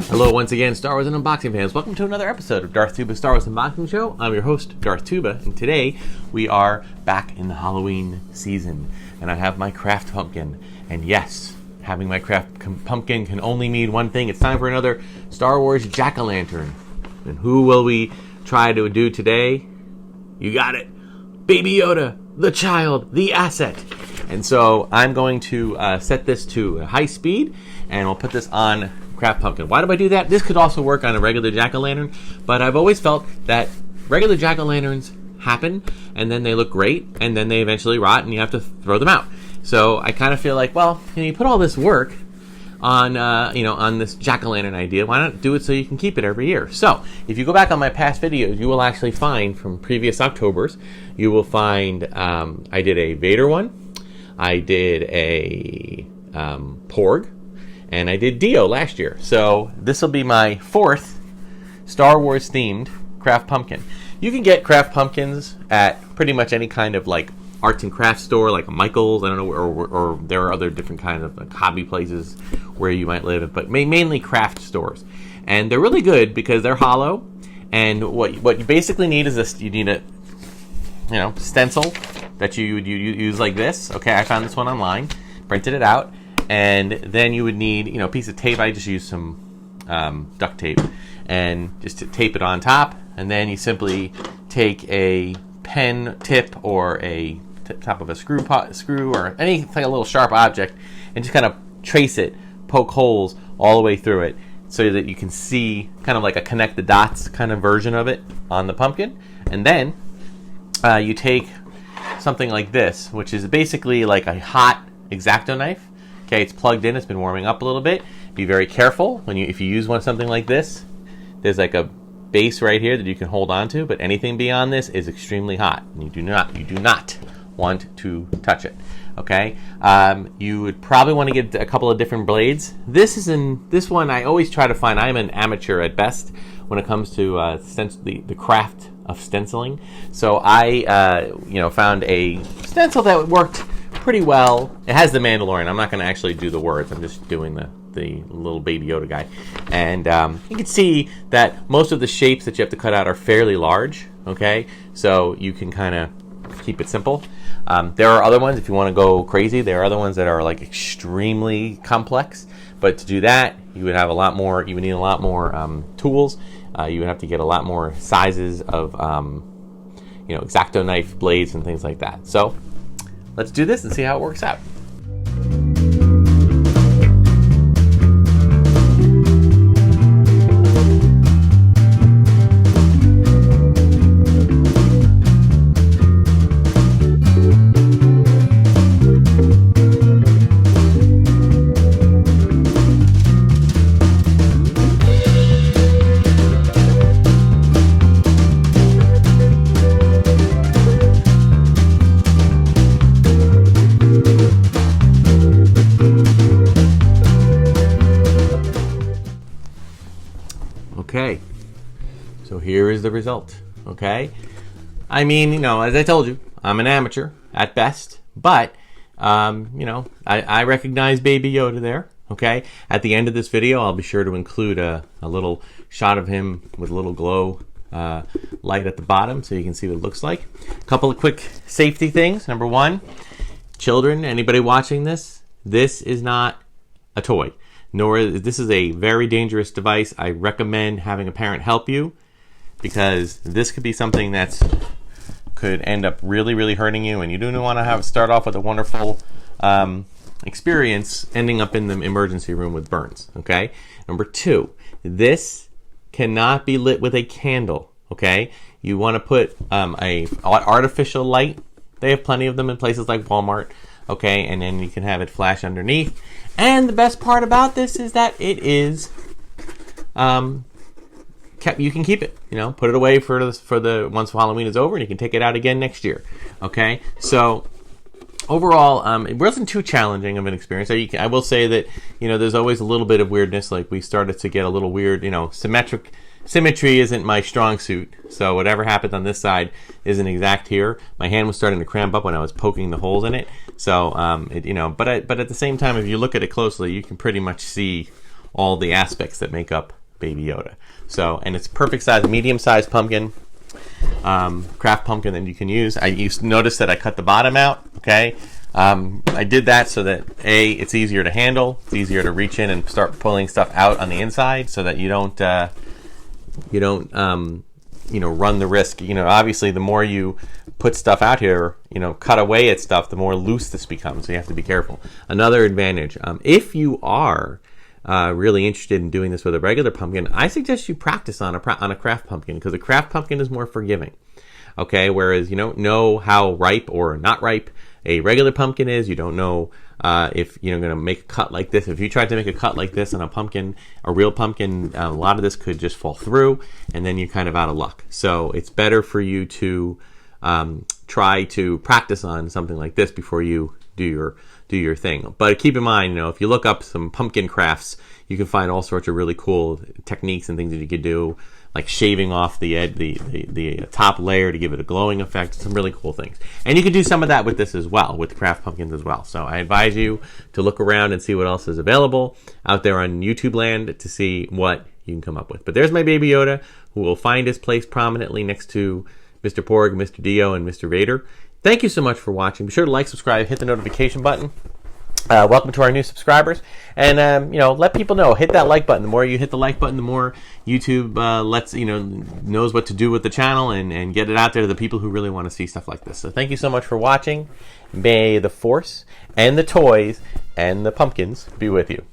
Hello once again, Star Wars and Unboxing fans. Welcome to another episode of Darth Tuba Star Wars Unboxing Show. I'm your host, Darth Tuba, and today we are back in the Halloween season. And I have my craft pumpkin. And yes, having my craft pumpkin can only mean one thing. It's time for another Star Wars jack-o'-lantern. And who will we try to do today? You got it. Baby Yoda, the child, the asset. And so I'm going to set this to high speed, and we'll put this on craft pumpkin. Why do I do that? This could also work on a regular jack-o'-lantern, but I've always felt that regular jack-o'-lanterns happen, and then they look great, and then they eventually rot, and you have to throw them out. So I kind of feel like, well, you put all this work on, on this jack-o'-lantern idea. Why not do it so you can keep it every year? So if you go back on my past videos, you will actually find from previous Octobers, you will find I did a Vader one, I did a Porg, and I did Dio last year. So this will be my fourth Star Wars themed craft pumpkin. You can get craft pumpkins at pretty much any kind of like arts and crafts store, like a Michael's, I don't know, or there are other different kinds of like hobby places where you might live, but mainly craft stores. And they're really good because they're hollow, and what you basically need is this. You need a stencil that you use like this. Okay, I found this one online, printed it out. And then you would need, a piece of tape. I just used some duct tape, and just to tape it on top. And then you simply take a pen tip or a top of a screw or anything, like a little sharp object, and just kind of trace it, poke holes all the way through it, so that you can see kind of like a connect the dots kind of version of it on the pumpkin. And then you take something like this, which is basically like a hot X-Acto knife. Okay, it's plugged in. It's been warming up a little bit. Be very careful if you use something like this. There's like a base right here that you can hold on to, but anything beyond this is extremely hot, and you do not want to touch it. Okay, you would probably want to get a couple of different blades. This one I always try to find. I'm an amateur at best when it comes to the craft of stenciling. So I found a stencil that worked pretty well. It has the Mandalorian. I'm not going to actually do the words. I'm just doing the little Baby Yoda guy. And you can see that most of the shapes that you have to cut out are fairly large. Okay, so you can kind of keep it simple. There are other ones if you want to go crazy. There are other ones that are like extremely complex. But to do that, you would have a lot more. You would need a lot more tools. You would have to get a lot more sizes of X-Acto knife blades and things like that. So let's do this and see how it works out. Okay, so here is the result. Okay, I mean, as I told you, I'm an amateur at best, but I recognize Baby Yoda there. Okay, at the end of this video, I'll be sure to include a little shot of him with a little glow light at the bottom, so you can see what it looks like. A couple of quick safety things. Number one, children, anybody watching this is not a toy. This is a very dangerous device. I recommend having a parent help you, because this could be something that could end up really, really hurting you, and you don't want to start off with a wonderful experience ending up in the emergency room with burns. Okay. Number two, this cannot be lit with a candle. Okay. You want to put a artificial light. They have plenty of them in places like Walmart. Okay, and then you can have it flash underneath. And the best part about this is that it is you can keep it. Put it away for the once Halloween is over, and you can take it out again next year. Okay, so overall, it wasn't too challenging of an experience. I will say that there's always a little bit of weirdness. Like we started to get a little weird. Symmetry isn't my strong suit, so whatever happens on this side isn't exact here. My hand was starting to cramp up when I was poking the holes in it. So, but at the same time, if you look at it closely, you can pretty much see all the aspects that make up Baby Yoda. So, and it's perfect size, medium sized pumpkin, craft pumpkin that you can use. You notice that I cut the bottom out, okay? I did that so that it's easier to handle, it's easier to reach in and start pulling stuff out on the inside, so that you don't run the risk. Obviously, the more you put stuff out here, cut away at stuff, the more loose this becomes. So you have to be careful. Another advantage, if you are really interested in doing this with a regular pumpkin, I suggest you practice on a craft pumpkin, because a craft pumpkin is more forgiving. Okay, whereas you don't know how ripe or not ripe a regular pumpkin is. You don't know if you're going to make a cut like this. If you tried to make a cut like this on a pumpkin, a real pumpkin, a lot of this could just fall through, and then you're kind of out of luck. So it's better for you to try to practice on something like this before you do your thing. But keep in mind, if you look up some pumpkin crafts, you can find all sorts of really cool techniques and things that you could do, like shaving off the top layer to give it a glowing effect. Some really cool things. And you can do some of that with this as well, with craft pumpkins as well. So I advise you to look around and see what else is available out there on YouTube land to see what you can come up with. But there's my Baby Yoda, who will find his place prominently next to Mr. Porg, Mr. Dio, and Mr. Vader. Thank you so much for watching. Be sure to like, subscribe, hit the notification button. Welcome to our new subscribers, and let people know. Hit that like button. The more you hit the like button, the more YouTube knows what to do with the channel and get it out there to the people who really want to see stuff like this. So thank you so much for watching. May the Force and the toys and the pumpkins be with you.